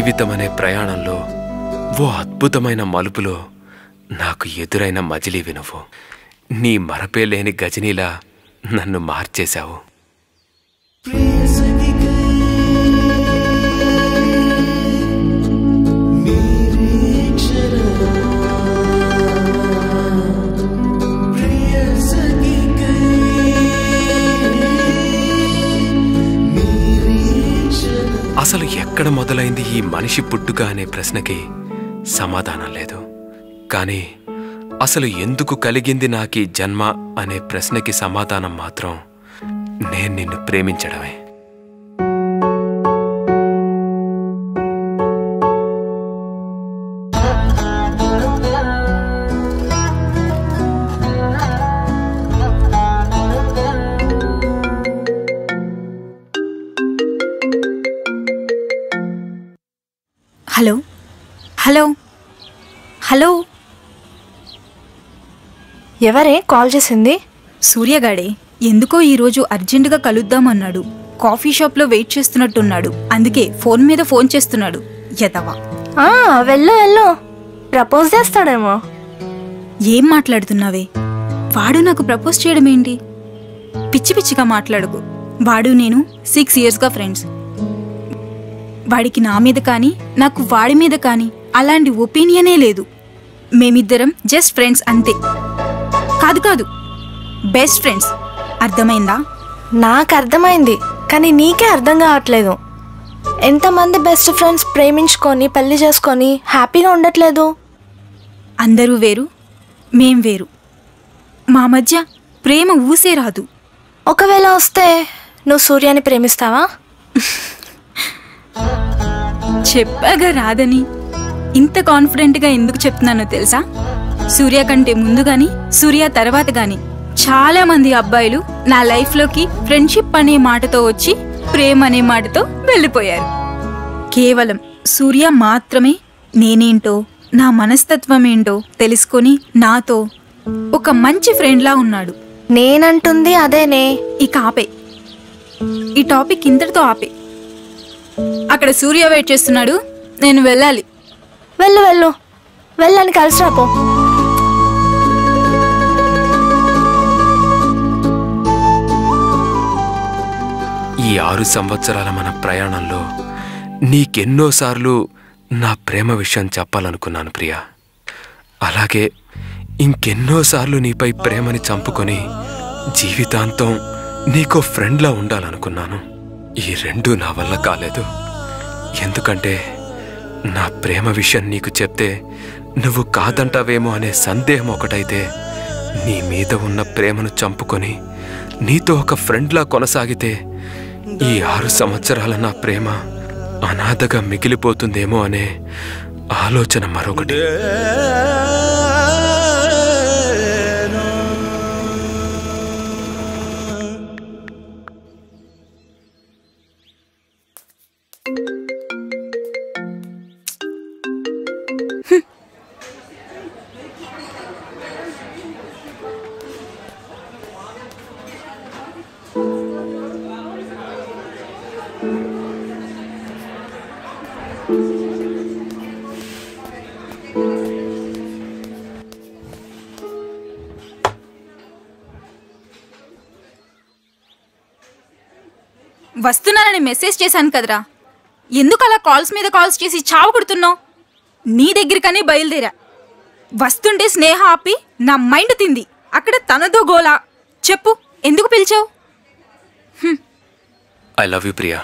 జీవితం అనే ప్రయాణంలో ఓ అద్భుతమైన మలుపులో నాకు ఎదురైన మజిలీ వినువు. నీ మరపే లేని గజనీలా నన్ను మార్చేశావు. అసలు ఎక్కడ మొదలైంది ఈ మనిషి పుట్టుక అనే ప్రశ్నకి సమాధానం లేదు. కానీ అసలు ఎందుకు కలిగింది నాకీ జన్మ అనే ప్రశ్నకి సమాధానం మాత్రం నేను నిన్ను ప్రేమించడమే. హలో హలో హలో, ఎవరే కాల్ చేసింది? సూర్యగాడే. ఎందుకో ఈరోజు అర్జెంటుగా కలుద్దామన్నాడు. కాఫీ షాప్లో వెయిట్ చేస్తున్నట్టున్నాడు. అందుకే ఫోన్ మీద ఫోన్ చేస్తున్నాడు. యదవా. వెళ్ళు వెళ్ళు, ప్రపోజ్ చేస్తాడేమో. ఏం మాట్లాడుతున్నావే? వాడు నాకు ప్రపోజ్ చేయడం ఏంటి? పిచ్చి పిచ్చిగా మాట్లాడుకు. వాడు నేను 6 yearsగా ఫ్రెండ్స్. వాడికి నా మీద కానీ నాకు వాడి మీద కానీ అలాంటి ఒపీనియనే లేదు. మేమిద్దరం జస్ట్ ఫ్రెండ్స్ అంతే. కాదు కాదు, బెస్ట్ ఫ్రెండ్స్. అర్థమైందా? నాకు అర్థమైంది, కానీ నీకే అర్థం కావట్లేదు. ఎంతమంది బెస్ట్ ఫ్రెండ్స్ ప్రేమించుకొని పెళ్లి చేసుకొని హ్యాపీగా ఉండట్లేదు? అందరూ వేరు, మేం వేరు. మా మధ్య ప్రేమ ఊసే రాదు. ఒకవేళ వస్తే నువ్వు సూర్యాని ప్రేమిస్తావా? చెప్పాగా రాదని. ఇంత కాన్ఫిడెంట్గా ఎందుకు చెప్తున్నానో తెలుసా? సూర్య కంటే ముందు గాని సూర్య తర్వాత గాని చాలా మంది అబ్బాయిలు నా లైఫ్లోకి ఫ్రెండ్షిప్ అనే మాటతో వచ్చి ప్రేమ అనే మాటతో వెళ్ళిపోయారు. కేవలం సూర్య మాత్రమే నేనేంటో నా మనస్తత్వం ఏంటో తెలుసుకొని నాతో ఒక మంచి ఫ్రెండ్లా ఉన్నాడు. నేనంటుంది అదేనే. ఇక ఆపే, ఈ టాపిక్ ఇంతటితో ఆపే. అక్కడ సూర్య వెయిట్ చేస్తున్నాడు, నేను వెళ్ళాలి. వెళ్ళు వెళ్ళు, వెళ్ళని కలిసి రాపో. ఈ 6 సంవత్సరాల మన ప్రయాణంలో నీకెన్నోసార్లు నా ప్రేమ విషయం చెప్పాలనుకున్నాను ప్రియా. అలాగే ఇంకెన్నోసార్లు నీపై ప్రేమని చంపుకొని జీవితాంతం నీకో ఫ్రెండ్లా ఉండాలనుకున్నాను. ఈ 2 నా వల్ల కాలేదు. ఎందుకంటే నా ప్రేమ విషయం నీకు చెప్తే నువ్వు కాదంటావేమో అనే సందేహం ఒకటైతే, నీ మీద ఉన్న ప్రేమను చంపుకొని నీతో ఒక ఫ్రెండ్లా కొనసాగితే ఈ 6 సంవత్సరాల నా ప్రేమ అనాథగా మిగిలిపోతుందేమో అనే ఆలోచన మరొకటి. వస్తున్నానని మెసేజ్ చేశాను కదరా, ఎందుకు అలా కాల్స్ మీద కాల్స్ చేసి చావు కొడుతున్నావు? నీ దగ్గరికనే బయలుదేరా. వస్తుంటే స్నేహ ఆపి నా మైండ్ తింది. అక్కడ తనదో గోలా. చెప్పు, ఎందుకు పిలిచావు? I love you Priya.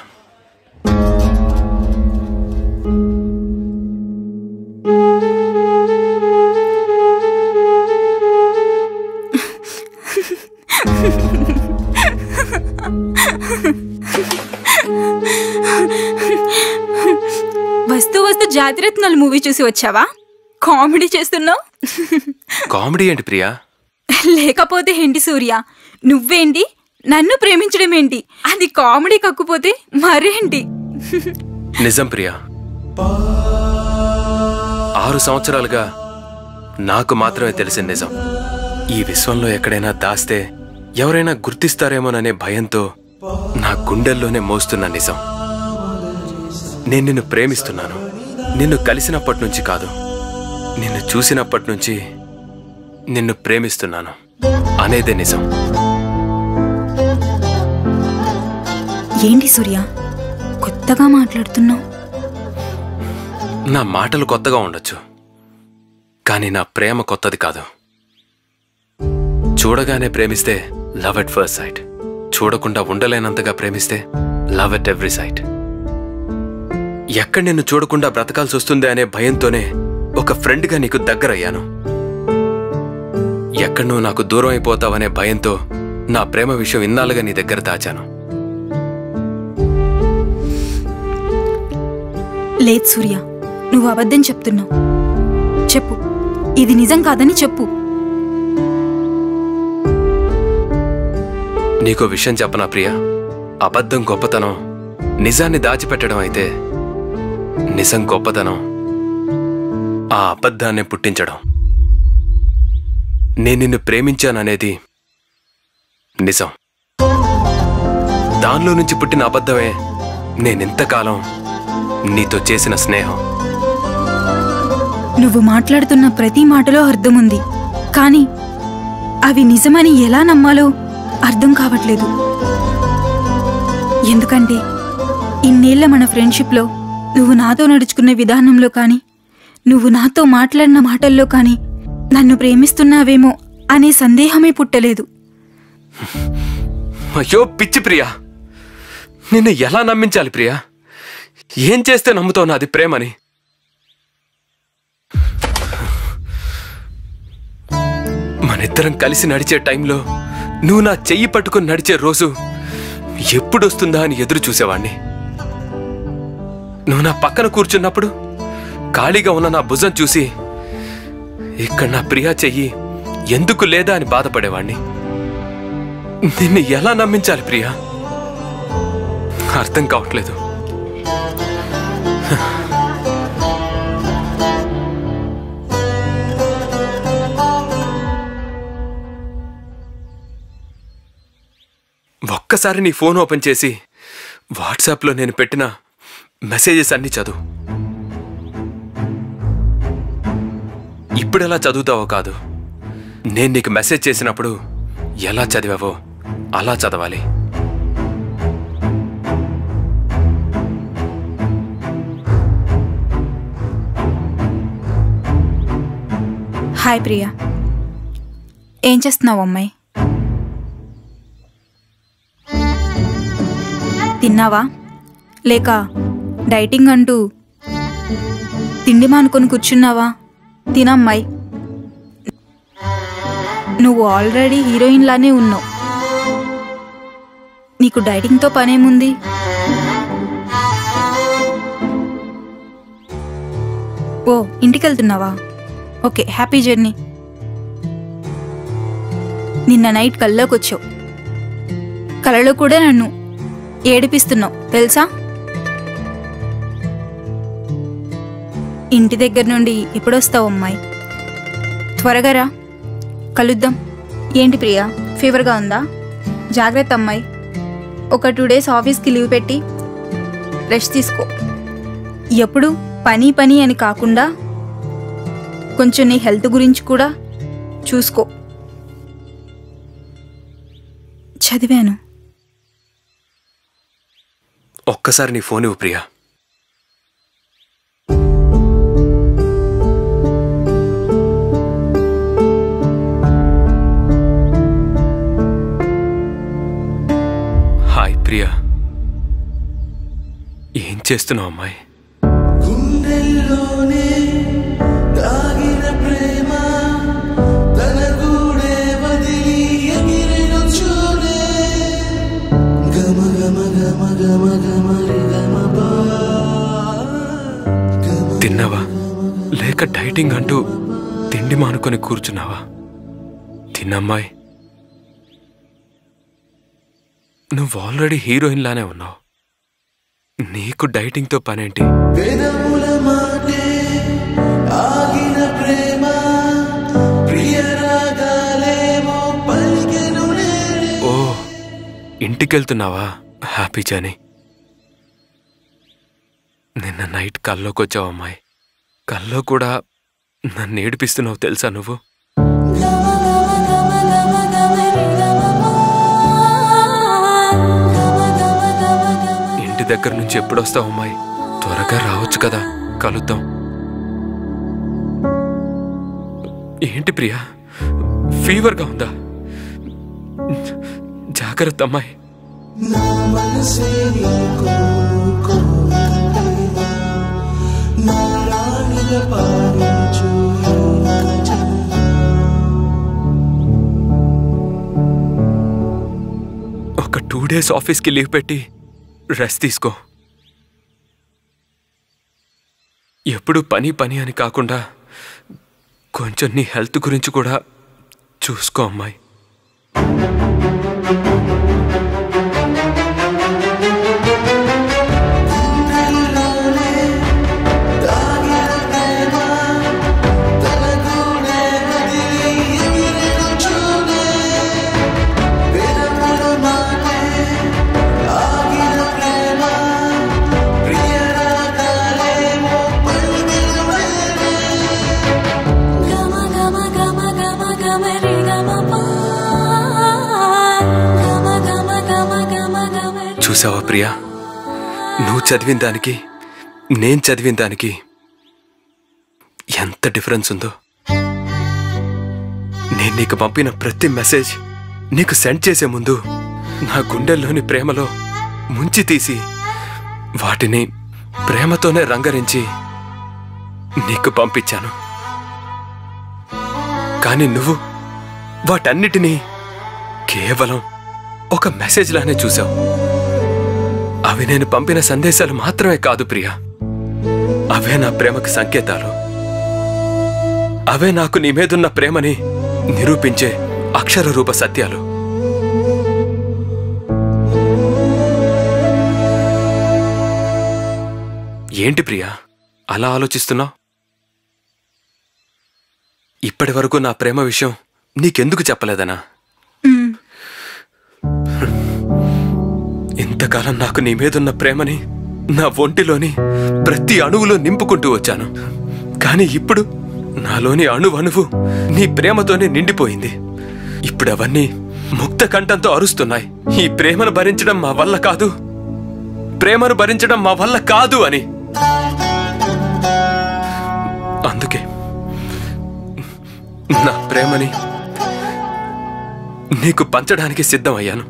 వస్తూ వస్తూ జాతిరత్నాలు మూవీ చూసి వచ్చావా? కామెడీ చేస్తున్నావు. కామెడీ ఏంటి ప్రియా? లేకపోతే ఏంటి సూర్య, నువ్వేంటి నన్ను ప్రేమించడం ఏంటి? అది కామెడీ కాకపోతే మరేంటి? నిజం ప్రియా, 6 సంవత్సరాలుగా నాకు మాత్రమే తెలిసిన నిజం. ఈ విశ్వంలో ఎక్కడైనా దాస్తే ఎవరైనా గుర్తిస్తారేమోననే భయంతో నా గుండెల్లోనే మోస్తున్న నిజం. నేను నిన్ను ప్రేమిస్తున్నాను. నిన్ను కలిసినప్పటి నుంచి కాదు, నిన్ను చూసినప్పటి నుంచి నిన్ను ప్రేమిస్తున్నాను అనేదే నిజం. ఏంటి సూర్య, కొత్తగా మాట్లాడుతున్నావు? నా మాటలు కొత్తగా ఉండొచ్చు, కానీ నా ప్రేమ కొత్తది కాదు. చూడగానే ప్రేమిస్తే లవ్ ఎట్ ఫస్ట్ సైట్, చూడకుండా ఉండలేనంతగా ప్రేమిస్తే లవ్ ఎట్ ఎవ్రీ సైట్. ఎక్కడ నిన్ను చూడకుండా బ్రతకాల్సి వస్తుంది అనే భయంతోనే ఒక ఫ్రెండ్గా నీకు దగ్గరయ్యాను. ఎక్కడ నువ్వు నాకు దూరం అయిపోతావనే భయంతో నా ప్రేమ విషయం ఇన్నాళ్ళుగా నీ దగ్గర దాచాను. లేదు సూర్య, నువ్వు అబద్ధం చెప్తున్నావు. చెప్పు, ఇది నిజం కాదని చెప్పు. నీకో విషయం చెప్పనా ప్రియా? అబద్ధం గొప్పతనం నిజాన్ని దాచిపెట్టడం అయితే, నిజం గొప్పతనం ఆ అబద్ధాన్ని పుట్టించడం. నేను నిన్ను ప్రేమించాననేది నిజం. దానిలో నుంచి పుట్టిన అబద్ధమే నేనింతకాలం నీతో చేసిన స్నేహం. నువ్వు మాట్లాడుతున్న ప్రతి మాటలో అర్థముంది, కానీ అవి నిజమని ఎలా నమ్మాలో అర్థం కావట్లేదు. ఎందుకంటే ఇన్నేళ్ల మన ఫ్రెండ్షిప్లో నువ్వు నాతో నడుచుకున్న విధానంలో కానీ, నువ్వు నాతో మాట్లాడిన మాటల్లో కానీ నన్ను ప్రేమిస్తున్నావేమో అనే సందేహమే పుట్టలేదు. అయ్యో పిచ్చి ప్రియా, నిన్ను ఎలా నమ్మించాలి ప్రియా? ఏం చేస్తే నమ్ముతావు నాది ప్రేమని? మనిద్దరం కలిసి నడిచే టైంలో నువ్వు నా చెయ్యి పట్టుకుని నడిచే రోజు ఎప్పుడొస్తుందా అని ఎదురు చూసేవాణ్ణి. నువ్వు నా పక్కన కూర్చున్నప్పుడు ఖాళీగా ఉన్న నా భుజం చూసి ఇక్కడ నా ప్రియా చెయ్యి ఎందుకు లేదా అని బాధపడేవాణ్ణి. నిన్ను ఎలా నమ్మించాలి ప్రియా? అర్థం కావట్లేదు. ఒక్కసారి నీ ఫోన్ ఓపెన్ చేసి వాట్సాప్లో నేను పెట్టిన మెసేజెస్ అన్నీ చదువు. ఇప్పుడెలా చదువుతావో కాదు, నేను నీకు మెసేజ్ చేసినప్పుడు ఎలా చదివావో అలా చదవాలి. హాయ్ ప్రియా, ఏం చేస్తున్నావు అమ్మాయి? తిన్నావా? లేక డైటింగ్ అంటూ తిండి మానుకొని కూర్చున్నావా? తినమ్మాయి, నువ్వు ఆల్రెడీ హీరోయిన్ లానే ఉన్నావు. నీకు డైటింగ్తో పనేముంది? ఓ, ఇంటికి వెళ్తున్నావా? Okay, happy journey. నిన్న నైట్ కల్లోకి వచ్చావు, కలలో కూడా నన్ను ఏడిపిస్తున్నావు తెలుసా? ఇంటి దగ్గర నుండి ఎప్పుడొస్తావు అమ్మాయి? త్వరగా రా, కలుద్దాం. ఏంటి ప్రియా, ఫీవర్గా ఉందా? జాగ్రత్త అమ్మాయి, ఒక 2 days ఆఫీస్కి లీవ్ పెట్టి రెస్ట్ తీసుకో. ఎప్పుడు పని పని అని కాకుండా కొంచెం నీ హెల్త్ గురించి కూడా చూసుకో. చదివాను. ఒక్కసారి నీ ఫోన్ ఇవ్వు ప్రియా. హాయ్ ప్రియా, ఏం చేస్తున్నావు అమ్మాయి? తిన్నావా? లేక డైటింగ్ అంటూ తిండి మానుకొని కూర్చున్నావా? తిన్నమ్మాయి, నువ్వు ఆల్రెడీ హీరోయిన్ లానే ఉన్నావు. నీకు డైటింగ్తో పనేంటి? ఓ, ఇంటికెళ్తున్నావా? Happy journey. నిన్న నైట్ కల్లోకి వచ్చావు అమ్మాయి. కల్లో కూడా నన్ను ఏడిపిస్తున్నావు తెలుసా నువ్వు? ఇంటి దగ్గర నుంచి ఎప్పుడొస్తావు అమ్మాయి? త్వరగా రావచ్చు కదా, కలుద్దాం. ఏంటి ప్రియా, ఫీవర్గా ఉందా? జాగ్రత్త అమ్మాయి. ఒక 2 days ఆఫీస్కి లీవ్ పెట్టి రెస్ట్ తీసుకో. ఎప్పుడు పని పని అని కాకుండా కొంచెం నీ హెల్త్ గురించి కూడా చూసుకో అమ్మాయి. చూసావా ప్రియా, నువ్వు చదివిన దానికి నేను చదివిన దానికి ఎంత డిఫరెన్స్ ఉందో. నేను నీకు పంపిన ప్రతి మెసేజ్ నీకు సెండ్ చేసే ముందు నా గుండెల్లోని ప్రేమలో ముంచి తీసి వాటిని ప్రేమతోనే రంగరించి నీకు పంపించాను. కానీ నువ్వు వాటన్నిటినీ కేవలం ఒక మెసేజ్ లానే చూసావు. అవి నేను పంపిన సందేశాలు మాత్రమే కాదు ప్రియా, అవే నా ప్రేమకి సంకేతాలు. అవే నాకు నీ మీదున్న ప్రేమని నిరూపించే అక్షర రూప సత్యాలు. ఏంటి ప్రియా అలా ఆలోచిస్తున్నావు? ఇప్పటి వరకు నా ప్రేమ విషయం నీకెందుకు చెప్పలేదనా? ఇంతకాలం నాకు నీ మీదున్న ప్రేమని నా ఒంటిలోని ప్రతి అణువులో నింపుకుంటూ వచ్చాను. కానీ ఇప్పుడు నాలోని అణువణువు నీ ప్రేమతోనే నిండిపోయింది. ఇప్పుడు అవన్నీ ముక్త కంఠంతో అరుస్తున్నాయి, ఈ ప్రేమను భరించడం మా వల్ల కాదు, ప్రేమను భరించడం మా వల్ల కాదు అని. అందుకే నా ప్రేమని నీకు పంచడానికి సిద్ధమయ్యాను.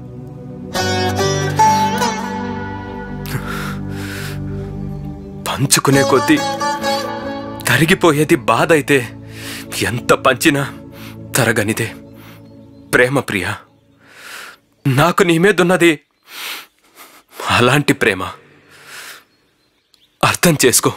పంచుకునే కొద్దీ తరిగిపోయేది బాధ అయితే ఎంత పంచినా తరగనిదే ప్రేమ ప్రియా. నాకు నీ మీదున్నది అలాంటి ప్రేమ. అర్థం చేసుకో.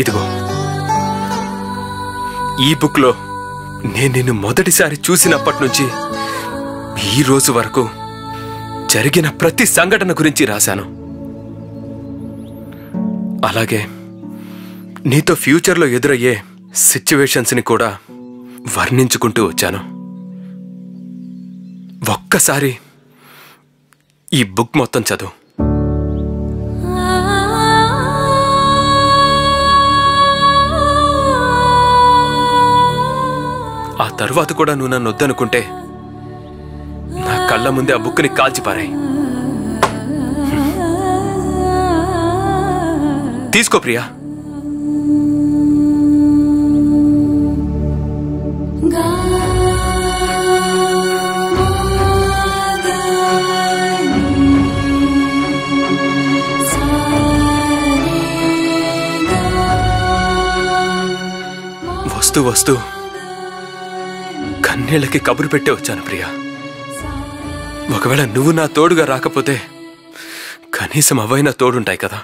ఇదిగో ఈ బుక్లో నేను నిన్ను మొదటిసారి చూసినప్పటి నుంచి ఈ రోజు వరకు జరిగిన ప్రతి సంఘటన గురించి రాశాను. అలాగే నీతో ఫ్యూచర్లో ఎదురయ్యే సిచ్యువేషన్స్ని కూడా వర్ణించుకుంటూ వచ్చాను. ఒక్కసారి ఈ బుక్ మొత్తం చదువు. ఆ తర్వాత కూడా నువ్వు నన్ను వద్దనుకుంటే నా కళ్ళ ముందే ఆ బుక్ని కాల్చిపారాయి. తీసుకో ప్రియా. వస్తూ వస్తూ కన్నీళ్ళకి కబురు పెట్టే వచ్చాను ప్రియా. ఒకవేళ నువ్వు నా తోడుగా రాకపోతే కనీసం అవైనా తోడుంటాయి కదా.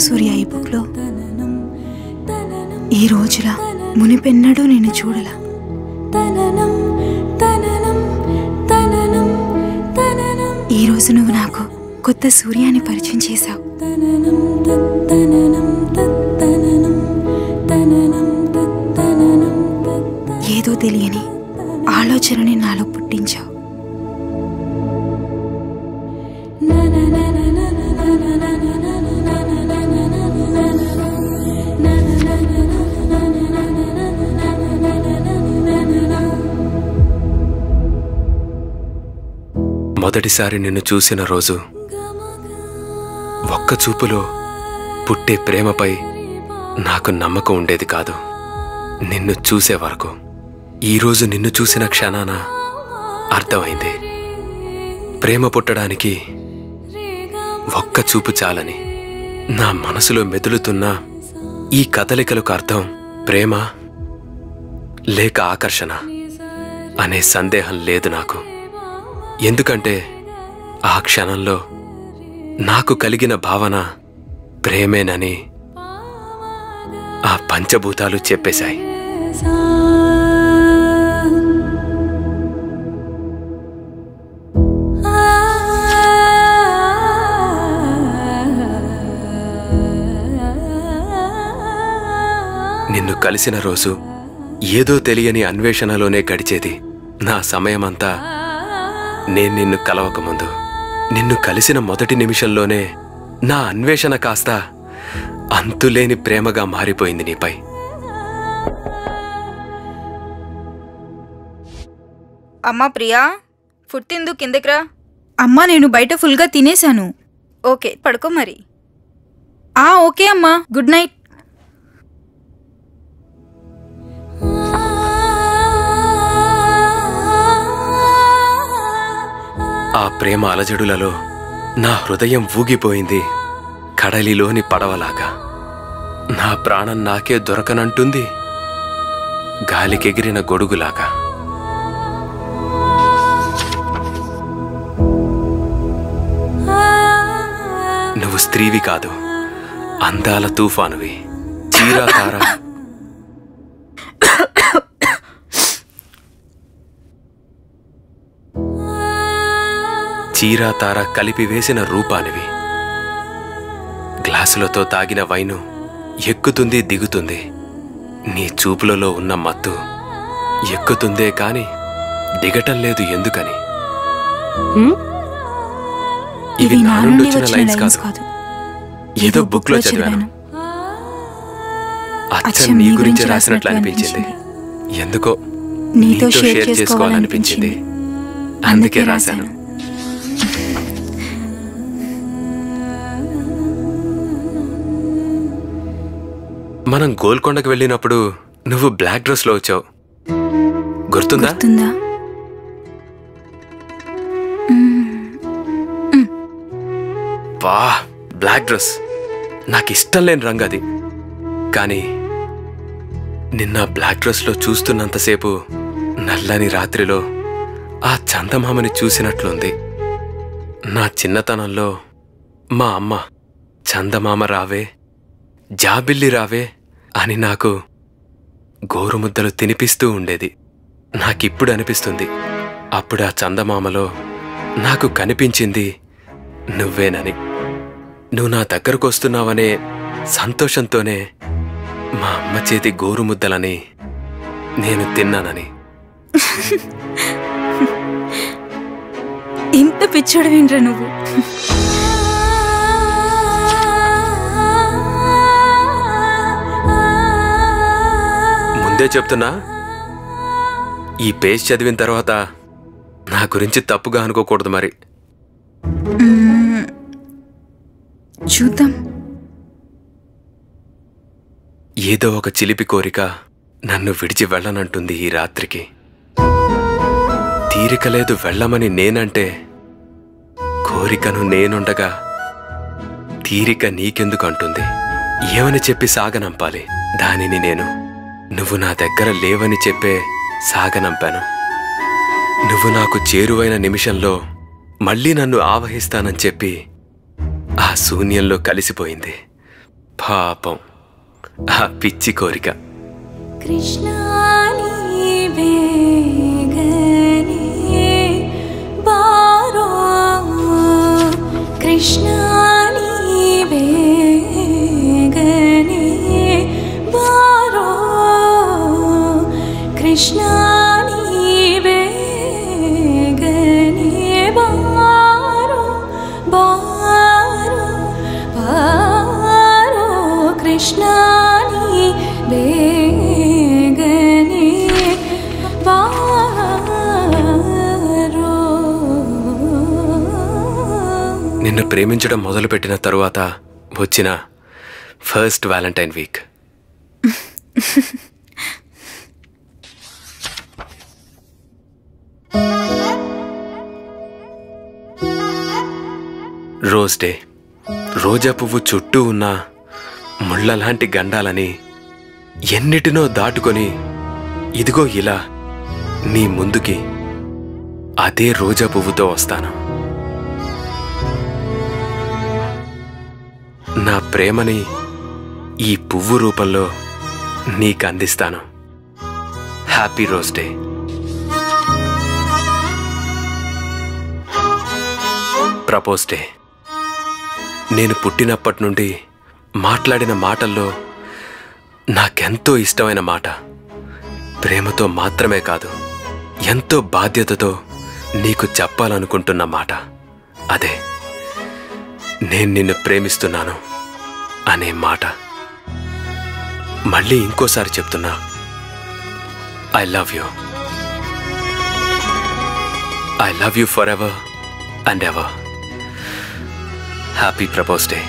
సూర్య ఈ బుక్లో ఈ రోజులా మునిపెన్నడూ నేను చూడలా. ఈ రోజు నువ్వు నాకు కొత్త సూర్యాన్ని పరిచయం చేశావు. ఏదో తెలియని ఆలోచనని నాలో పుట్టించావు. మొదటిసారి నిన్ను చూసిన రోజు ఒక్క చూపులో పుట్టే ప్రేమపై నాకు నమ్మకం ఉండేది కాదు. నిన్ను చూసే వరకు ఈరోజు నిన్ను చూసిన క్షణాన అర్థమైంది, ప్రేమ పుట్టడానికి ఒక్క చూపు చాలని. నా మనసులో మెదులుతున్న ఈ కదలికలకు అర్థం ప్రేమ లేక ఆకర్షణ అనే సందేహం లేదు నాకు. ఎందుకంటే ఆ క్షణంలో నాకు కలిగిన భావన ప్రేమేనని ఆ పంచభూతాలు చెప్పేశాయి. నిన్ను కలిసిన రోజు ఏదో తెలియని అన్వేషణలోనే గడిచేది. నా సమయమంతా నేను నిన్ను కలవకముందు, నిన్ను కలిసిన మొదటి నిమిషంలోనే నా అన్వేషణ కాస్త అంతులేని ప్రేమగా మారిపోయింది నీపై. అమ్మా ప్రియా, ఫుడ్ తిందు కిందకి రా. అమ్మా నేను బయట ఫుల్గా తినేశాను. ఓకే పడుకో మరి. ఓకే అమ్మా, గుడ్ నైట్. ఆ ప్రేమ అలజడులలో నా హృదయం ఊగిపోయింది కడలిలోని పడవలాగా. నా ప్రాణం నాకే దొరకనంటుంది గాలికెగిరిన గొడుగులాగా. నువ్వు స్త్రీవి కాదు, అందాల తుఫానువి. చీరాతార కలిపి వేసిన రూపానివి. గ్లాసులతో తాగిన వైను ఎక్కుతుంది దిగుతుంది. నీ చూపులలో ఉన్న మత్తు ఎక్కుతుందే కాని దిగటం లేదు ఎందుకని. ఇవి నా నుండి వచ్చిన లైన్స్ కాదు, ఏదో బుక్ లో చదివాను. అచ్చం నీ గురించి రాసినట్లు అనిపించింది. ఎందుకో నీతో షేర్ చేసుకోవాలనిపించింది, అందుకే రాశాను. మనం గోల్కొండకు వెళ్ళినప్పుడు నువ్వు బ్లాక్ డ్రెస్ లో వచ్చావు, గుర్తుందా? బా, బ్లాక్ డ్రెస్ నాకు ఇష్టం లేని రంగు అది. కానీ నిన్న బ్లాక్ డ్రెస్ లో చూస్తున్నంతసేపు నల్లని రాత్రిలో ఆ చందమామని చూసినట్లుంది. నా చిన్నతనంలో మా అమ్మ చందమామ రావే, జాబిల్లి రావే అని నాకు గోరుముద్దలు తినిపిస్తూ ఉండేది. నాకిప్పుడు అనిపిస్తుంది, అప్పుడు ఆ చందమామలో నాకు కనిపించింది నువ్వేనని. నువ్వు నా దగ్గరకు వస్తున్నావనే సంతోషంతోనే మా అమ్మ చేతి గోరుముద్దలని నేను తిన్నానని. ఇంత పిచ్చోడివేంట్రా నువ్వు? ముందే చెప్తున్నా, ఈ పేజ్ చదివిన తర్వాత నా గురించి తప్పుగా అనుకోకూడదు మరి. చూద్దాం. ఏదో ఒక చిలిపి కోరిక నన్ను విడిచి వెళ్ళనంటుంది ఈ రాత్రికి. తీరిక లేదు వెళ్ళమని నేనంటే, కోరికను నేనుండగా తీరిక నీకెందుకు అంటుంది? ఏమని చెప్పి సాగనంపాలి దానిని నేను? నువ్వు నా దగ్గర లేవని చెప్పే సాగనంపాను. నువ్వు నాకు చేరువైన నిమిషంలో మళ్ళీ నన్ను ఆవహిస్తానని చెప్పి ఆ శూన్యంలో కలిసిపోయింది. పాపం ఆ పిచ్చి కోరిక. కృష్ణాని బేగనే బారో కృష్ణాని బేగనే బారో కృష్ణాని బేగనే బారో బారో బారో కృష్ణాని బేగనే బారో. నిన్ను ప్రేమించడం మొదలుపెట్టిన తరువాత వచ్చిన first valentine week. Rose day. రోజా పువ్వు చుట్టూ ఉన్న ముళ్ళలాంటి గండాలని ఎన్నిటినో దాటుకొని ఇదిగో ఇలా నీ ముందుకి అదే రోజా పువ్వుతో వస్తాను. నా ప్రేమని ఈ పువ్వు రూపంలో నీకు అందిస్తాను. Happy rose day. Propose day. నేను పుట్టినప్పటి నుండి మాట్లాడిన మాటల్లో నాకెంతో ఇష్టమైన మాట, ప్రేమతో మాత్రమే కాదు ఎంతో బాధ్యతతో నీకు చెప్పాలనుకుంటున్న మాట అదే నేను నిన్ను ప్రేమిస్తున్నాను అనే మాట. మళ్ళీ ఇంకోసారి చెప్తున్నా, I love you. I love you for ever and ever. Happy propose day.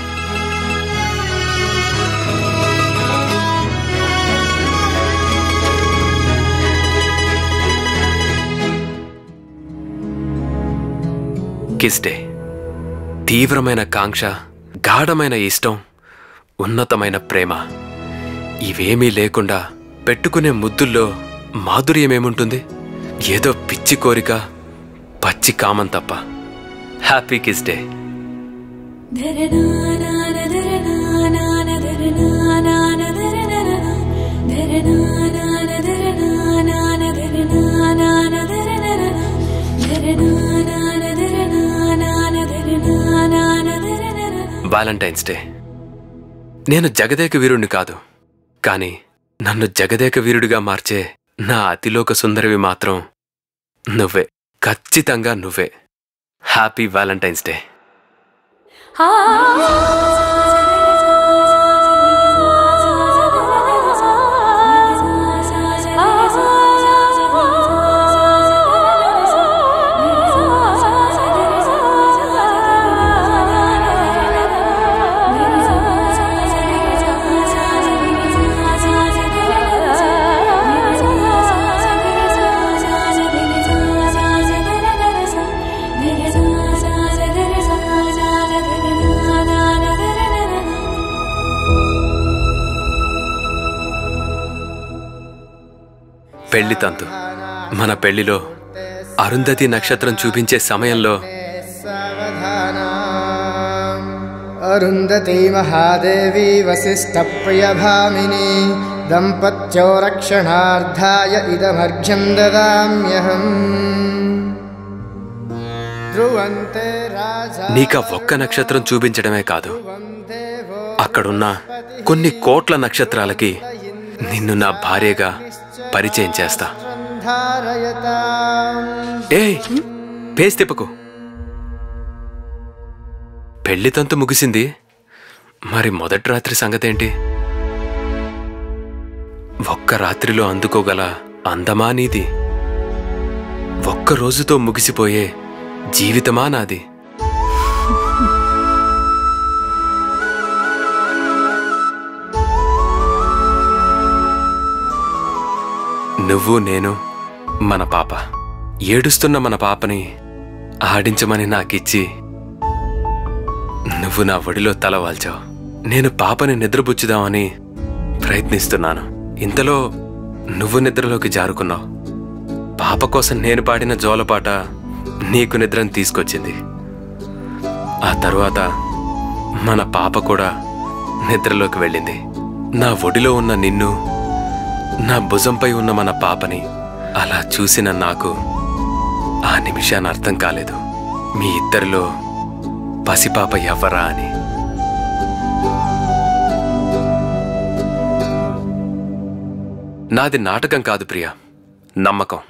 Kiss day. తీవ్రమైన కాంక్ష, గాఢమైన ఇష్టం, ఉన్నతమైన ప్రేమ ఇవేమీ లేకుండా పెట్టుకునే ముద్దుల్లో మాధుర్యమేముంటుంది? ఏదో పిచ్చి కోరిక, పచ్చి కామం తప్ప. Happy kiss day. Valentine's day. నేను జగదేక వీరుడిని కాదు, కానీ నన్ను జగదేక వీరుడిగా మార్చే నా అతిలోక సుందరివి మాత్రం నువ్వే. ఖచ్చితంగా నువ్వే. Happy Valentine's day. పెళ్లి తంతు. మన పెళ్లిలో అరుంధతి నక్షత్రం చూపించే సమయంలో అరుంధతి మహాదేవి వశిష్ఠ ప్రియభామిని దంపత్యో రక్షణార్థాయ ఇదమర్ఘ్యం దదామ్యహం. నీక ఒక్క నక్షత్రం చూపించడమే కాదు, అక్కడున్న కొన్ని కోట్ల నక్షత్రాలకి నిన్ను నా భార్యగా పరిచయం చేస్తా. ఏయ్, పేస్ తిప్పకు. పెళ్లి తంతు ముగిసింది, మరి మొదటి రాత్రి సంగతేంటి? ఒక్క రాత్రిలో అందుకోగల అందమా నీది? ఒక్క రోజుతో ముగిసిపోయే జీవితమా నాది? నువ్వు నేను, మన పాప. ఏడుస్తున్న మన పాపని ఆడించమని నాకిచ్చి నువ్వు నా ఒడిలో తల వాల్చావు. నేను పాపని నిద్రపుచ్చుదామని ప్రయత్నిస్తున్నాను. ఇంతలో నువ్వు నిద్రలోకి జారుకున్నావు. పాప కోసం నేను పాడిన జోలపాట నీకు నిద్రను తీసుకొచ్చింది. ఆ తరువాత మన పాప కూడా నిద్రలోకి వెళ్ళింది. నా ఒడిలో ఉన్న నిన్ను, నా భుజంపై ఉన్న మన పాపని అలా చూసిన నాకు ఆ నిమిషాన అర్థం కాలేదు మీ ఇద్దరిలో పసిపాప ఎవ్వరా అని. నాది నాటకం కాదు ప్రియా, నమ్మకం.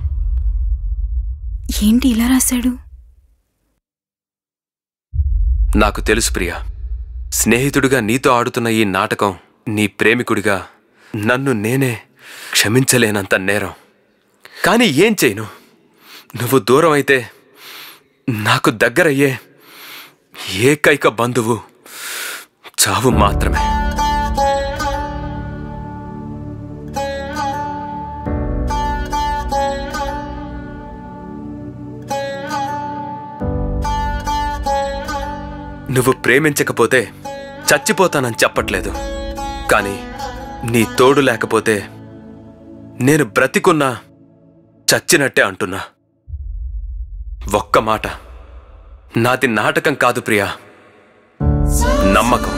ఏంటి ఇలా రాశాడు? నాకు తెలుసు ప్రియా, స్నేహితుడిగా నీతో ఆడుతున్న ఈ నాటకం నీ ప్రేమికుడిగా నన్ను నేనే క్షమించలేనంత నేరం. కానీ ఏం చేయను, నువ్వు దూరం అయితే నాకు దగ్గరయ్యే ఏకైక బంధువు చావు మాత్రమే. నువ్వు ప్రేమించకపోతే చచ్చిపోతానని చెప్పట్లేదు, కానీ నీ తోడు లేకపోతే నేను బ్రతికున్నా చచ్చినట్టే అంటున్నా. ఒక్క మాట, నాది నాటకం కాదు ప్రియా, నమ్మకం.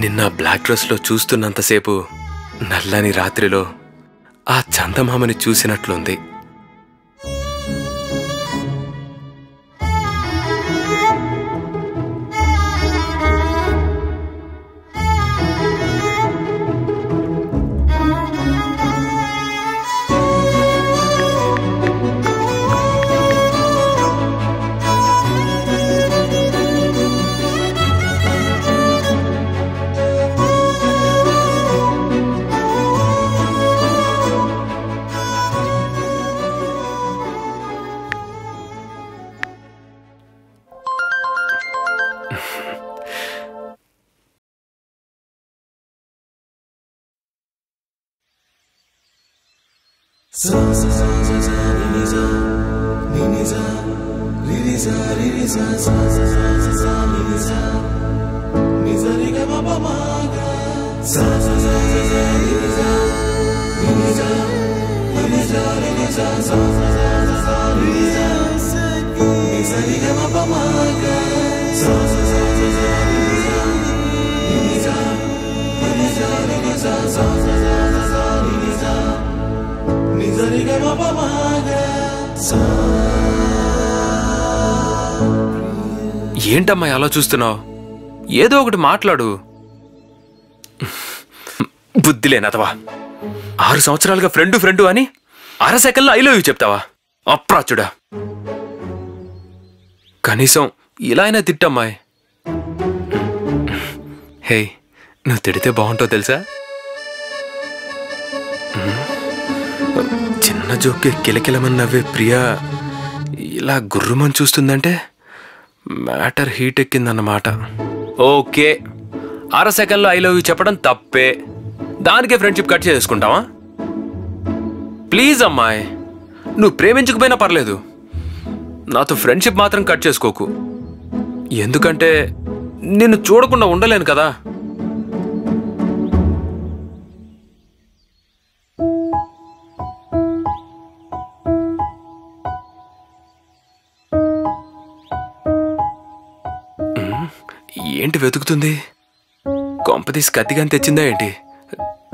నిన్న బ్లాక్ డ్రెస్లో చూస్తున్నంతసేపు నల్లని రాత్రిలో ఆ చందమామని చూసినట్లుంది. ఏంటమ్మా అలా చూస్తున్నావు? ఏదో ఒకటి మాట్లాడు. బుద్ధి లేనతవా, 6 సంవత్సరాలుగా ఫ్రెండు అని అర సెకండ్లో ఐ లవ్ యూ చెప్తావా? అప్రాచుడా, కనీసం ఇలా అయినా తిట్టమ్మాయి. హే, నువ్వు తిడితే బాగుంటావు తెలుసా? చిన్న జోక్కి కిలకిలమని నవ్వే ప్రియా ఇలా గుర్రుమని చూస్తుందంటే మ్యాటర్ హీట్ ఎక్కిందన్నమాట. ఓకే, అర సెకండ్లో ఐ లవ్ యూ చెప్పడం తప్పే, దానికే ఫ్రెండ్షిప్ కట్ చేసుకుంటావా? ప్లీజ్ అమ్మాయి, నువ్వు ప్రేమించకపోయినా పర్లేదు, నాతో ఫ్రెండ్షిప్ మాత్రం కట్ చేసుకోకు. ఎందుకంటే నిన్ను చూడకుండా ఉండలేను కదా. ఏంటి వెతుకుతుంది? కొంపదీసి కత్తిగాని తెచ్చిందా ఏంటి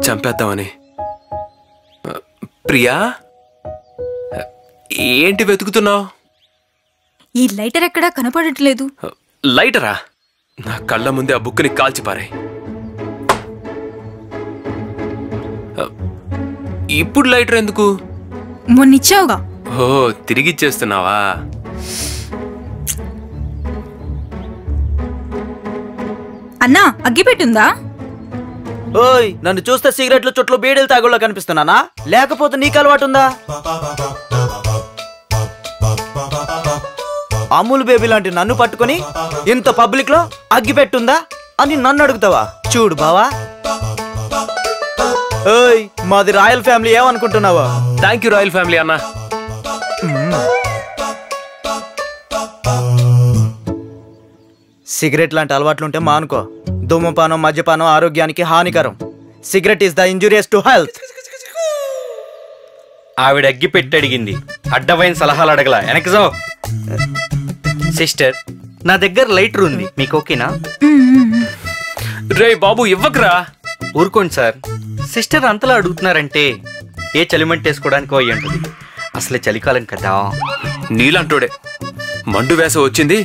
చంపేద్దామని? ప్రియా, ఏంటి వెతుకుతున్నావు? ఈ లైటర్ ఎక్కడా కనపడట్లేదు. లైటరా? నా కళ్ళ ముందే ఆ బుక్ని కాల్చిపారాయి. ఇప్పుడు లైటర్ ఎందుకు? మొన్నిచ్చావుగా. ఓ, తిరిగిచ్చేస్తున్నావా? అన్నా, అగ్గిపెట్టుందా? ఓయ్, నన్ను చూస్తే సిగరెట్లు చుట్లు బీడీలు తాగుళ్ళ కనిపిస్తున్నానా? లేకపోతే నీకు అలవాటు ఉందా? అమూల్ బేబీ లాంటి నన్ను పట్టుకొని ఇంత పబ్లిక్ లో అగ్గి పెట్టుందా అని నన్ను అడుగుతావా? చూడు బావా, ఓయ్ మాది రాయల్ ఫ్యామిలీ, ఏమనుకుంటున్నావా? థ్యాంక్ యూ రాయల్ ఫ్యామిలీ అన్నా. సిగరెట్ లాంటి అలవాట్లుంటే మానుకో. ధూమపానం, మద్యపానం ఆరోగ్యానికి హానికరం. Cigarette is the injurious to health. ఆవిడ అగ్గి పెట్టి అడిగింది, అడ్డమైన సలహాలు అడగల. వెనకజో సిస్టర్, నా దగ్గర లైటర్ ఉంది, మీకు ఓకేనా? రే బాబు, ఇవ్వకరా. ఊరుకోండి సార్. సిస్టర్ అంతలా అడుగుతున్నారంటే ఏ చలిమంటేసుకోవడానికి పోయి ఉంటుంది. అసలే చలికాలం కదా. నీలంటోడే మండు వేస వచ్చింది,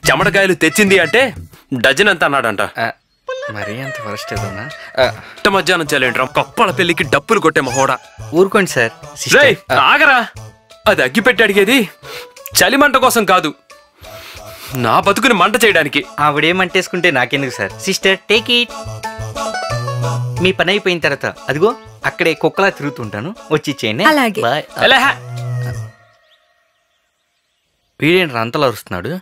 చెమటకాయలు తెచ్చింది అంటే డజన్ అంత అన్నాడంట. మరీ అంత వరస్ట్ ఏదోనా? మధ్యాహ్నం చలేంట్రా, కప్పల పెళ్లికి డప్పులు కొట్టే మహోడా. ఊరుకోండి సార్. రేయ్, ఆగరా. అది అగ్గి పెట్టి అడిగేది చలిమంట కోసం కాదు, నా బతుకుని మంట చేయడానికి. ఆవిడేమంటేసుకుంటే నాకెందుకు సార్. Sister, take it. మీ పని అయిపోయిన తర్వాత అదిగో అక్కడే కుక్కలా తిరుగుతుంటాను, వచ్చి ఇచ్చేయండి. అలాగే. బాయ్. వీడేంటి అంతలా అరుస్తున్నాడు?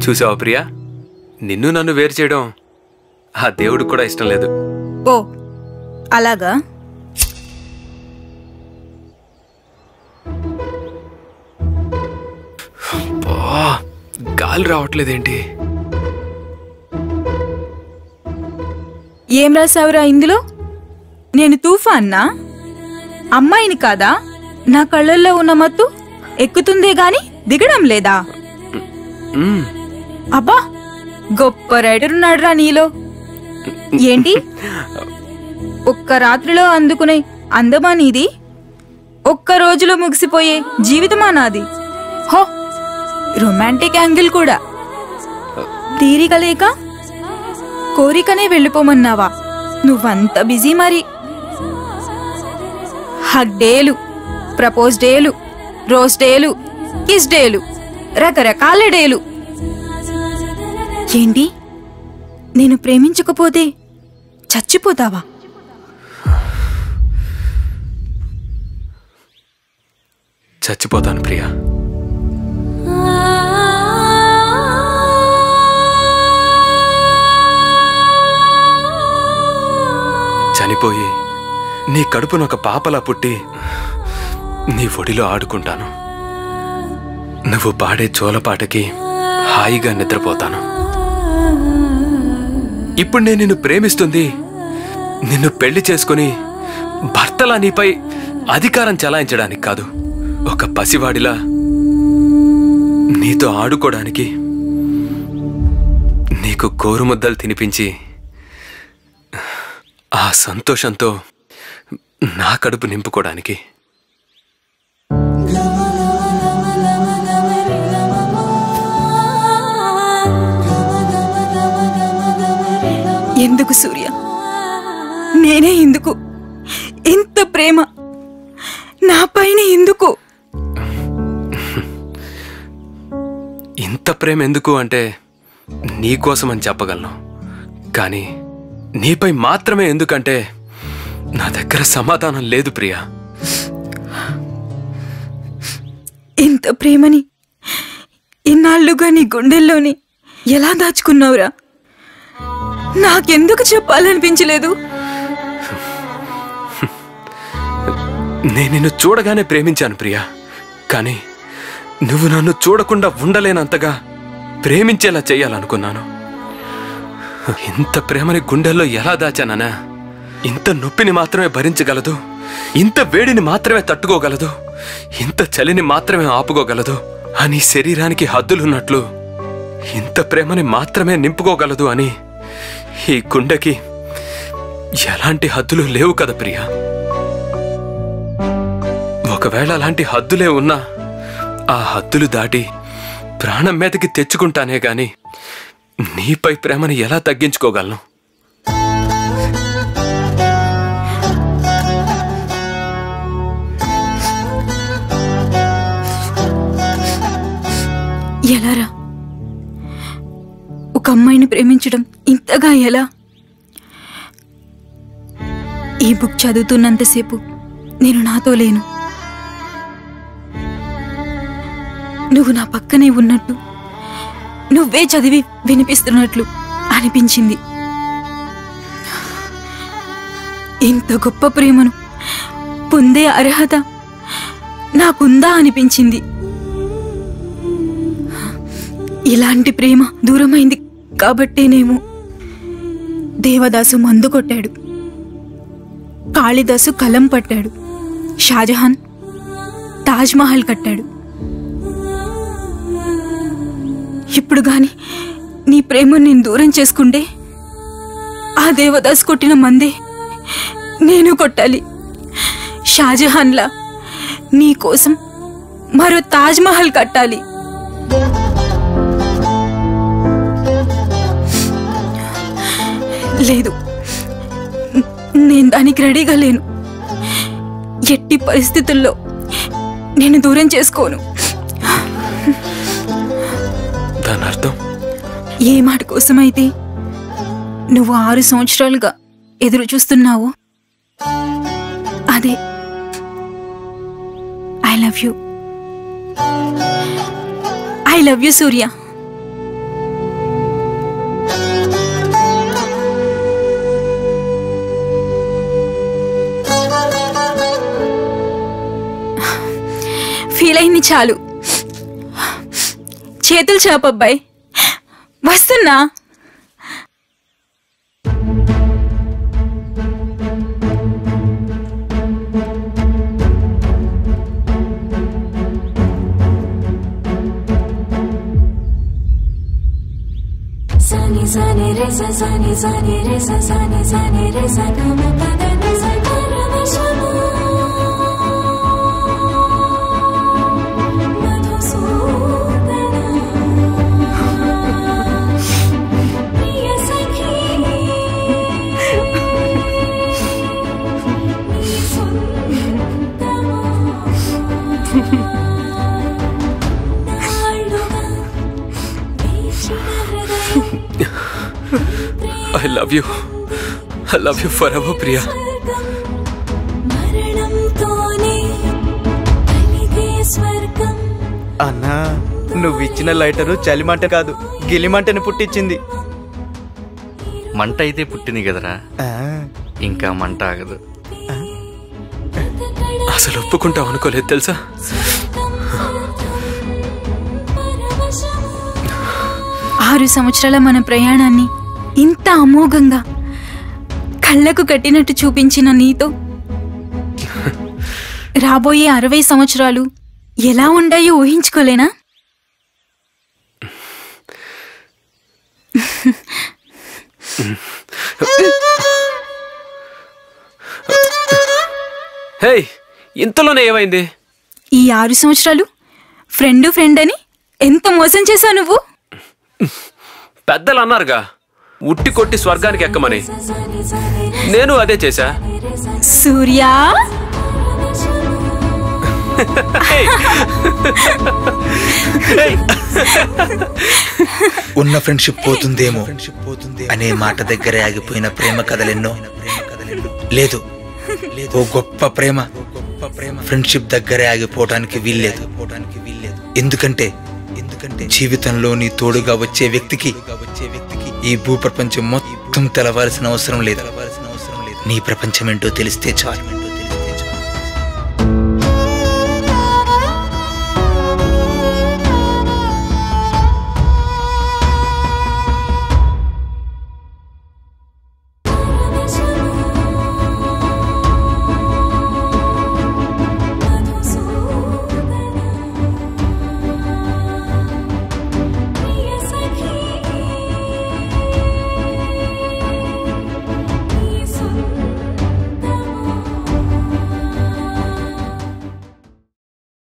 చూసావా ప్రియా, నిన్ను నన్ను వేరు చేయడం ఆ దేవుడికి కూడా ఇష్టం లేదు. ఓ అలాగా? గాలి రావట్లేదేంటి? ఏం రాసావురా ఇందులో? నేను తుఫాన్నా? అమ్మాయిని కాదా? నా కళ్ళల్లో ఉన్న మత్తు ఎక్కుతుందే గాని దిగడం లేదా? అబ్బా, గొప్ప రైటర్ ఉన్నాడురా నీలో. ఏంటి ఒక్క రాత్రిలో అందుకునే అందమా నీది? ఒక్క రోజులో ముగిసిపోయే జీవితమా నాది? హో, రొమాంటిక్ యాంగిల్ కూడా. తీరిక లేక కోరికనే వెళ్ళిపోమన్నావా? నువ్వంత బిజీ మరి. హగ్ డేలు, ప్రపోజ్ డేలు, రోజ్ డేలు, కిస్ డేలు, రకరకాల డేలు. ఏంటి, నేను ప్రేమించకపోతే చచ్చిపోతావా? చచ్చిపోతాను ప్రియా. చనిపోయి నీ కడుపున ఒక పాపలా పుట్టి నీ ఒడిలో ఆడుకుంటాను. నువ్వు పాడే జోలపాటకి హాయిగా నిద్రపోతాను. ఇప్పుడు నేను నిన్ను ప్రేమిస్తుంది నిన్ను పెళ్లి చేసుకుని భర్తలా నీపై అధికారం చెలాయించడానికి కాదు, ఒక పసివాడిలా నీతో ఆడుకోవడానికి, నీకు గోరుముద్దలు తినిపించి ఆ సంతోషంతో నా కడుపు నింపుకోవడానికి. ఎందుకు సూర్య, నేనే ఎందుకు ఇంత ప్రేమ నా పైన? ఎందుకు ఇంత ప్రేమ ఎందుకు అంటే నీకోసమని చెప్పగలను, కానీ నీపై మాత్రమే ఎందుకంటే నా దగ్గర సమాధానం లేదు ప్రియా. ఇంత ప్రేమని ఇన్నాళ్ళుగా నీ గుండెల్లోని ఎలా దాచుకున్నావురా? నాకెందుకు చెప్పాలనిపించలేదు? నేను నిన్ను చూడగానే ప్రేమించాను ప్రియా, కానీ నువ్వు నన్ను చూడకుండా ఉండలేనంతగా ప్రేమించేలా చెయ్యాలనుకున్నాను. ఇంత ప్రేమని గుండెల్లో ఎలా దాచానా? ఇంత నొప్పిని మాత్రమే భరించగలదు ఇంత వేడిని మాత్రమే తట్టుకోగలదు, ఇంత చలిని మాత్రమే ఆపుకోగలదు అని శరీరానికి హద్దులున్నట్లు ఇంత ప్రేమని మాత్రమే నింపుకోగలదు అని ఈ గుండెకి ఎలాంటి హద్దులు లేవు కదా ప్రియా. ఒకవేళ అలాంటి హద్దులే ఉన్నా ఆ హద్దులు దాటి ప్రాణం మీదకి తెచ్చుకుంటానే గాని నీపై ప్రేమని ఎలా తగ్గించుకోగలను? ఎలారా? ఒక అమ్మాయిని ప్రేమించడం ఇంతగా ఎలా? ఈ బుక్ చదువుతున్నంతసేపు నేను నాతో లేను. నువ్వు నా పక్కనే ఉన్నట్టు, నువ్వే చదివి వినిపిస్తున్నట్లు అనిపించింది. ఇంత గొప్ప ప్రేమను పొందే అర్హత నాకుందా అనిపించింది. ఇలాంటి ప్రేమ దూరమైంది కాబట్టేనేమో దేవదాసు మందు కొట్టాడు, కాళిదాసు కలం పట్టాడు, షాజహాన్ తాజ్మహల్ కట్టాడు. ఇప్పుడు గాని నీ ప్రేమను నేను దూరం చేసుకుంటే ఆ దేవదాసు కొట్టిన మందే నేను కొట్టాలి. షాజహాన్లా నీ కోసం మరో తాజ్మహల్ కట్టాలి. లేదు, నేను దానికి రెడీగా లేను. ఎట్టి పరిస్థితుల్లో నేను దూరం చేసుకోను. దాని అర్థం? ఏ మాట కోసమైతే నువ్వు 6 సంవత్సరాలుగా ఎదురు చూస్తున్నావో అదే. I love you. I love you Surya. Feel అయింది చాలు. చేతులు చాపబ్బాయి, వస్తున్నా. Sani sani re sa sani sani re sa sani sani re sa gama pada ni sa paramashama madhusudana priya sakhi ni sundama I love you. I love you forever, Priya. అన్నా, నువ్విచ్చిన lighter చలిమంట కాదు, గిలిమంటని పుట్టించింది. మంట అయితే పుట్టింది కదరా, ఇంకా మంట ఆగదు. అసలు ఒప్పుకుంటావు అనుకోలేదు తెలుసా? 6 సంవత్సరాల మన ప్రయాణాన్ని ఇంత అమోఘంగా కళ్ళకు కట్టినట్టు చూపించిన నీతో రాబోయే 60 సంవత్సరాలు ఎలా ఉండాయో ఊహించుకోలేనా? హే, ఇంతలోనే ఏమైంది? ఈ 6 సంవత్సరాలు ఫ్రెండ్ అని ఎంత మోసం చేశావు నువ్వు. పెద్దలు అన్నారుగా, ఉట్టి కొట్టి స్వర్గానికి ఎక్కమని. నేను అదే చేశా. సూర్య, ఉన్న ఫ్రెండ్షిప్ పోతుందేమో అనే మాట దగ్గరే ఆగిపోయిన ప్రేమ కథలెన్నో. లేదు, ఓ గొప్ప ప్రేమ ఫ్రెండ్షిప్ దగ్గరే ఆగిపోవటానికి వీల్లేదు. ఎందుకంటే జీవితంలో నీ తోడుగా వచ్చే వ్యక్తికి ఈ భూప్రపంచం మొత్తం తెలవాల్సిన అవసరం లేదు. నీ ప్రపంచం ఏంటో తెలిస్తే చాలు.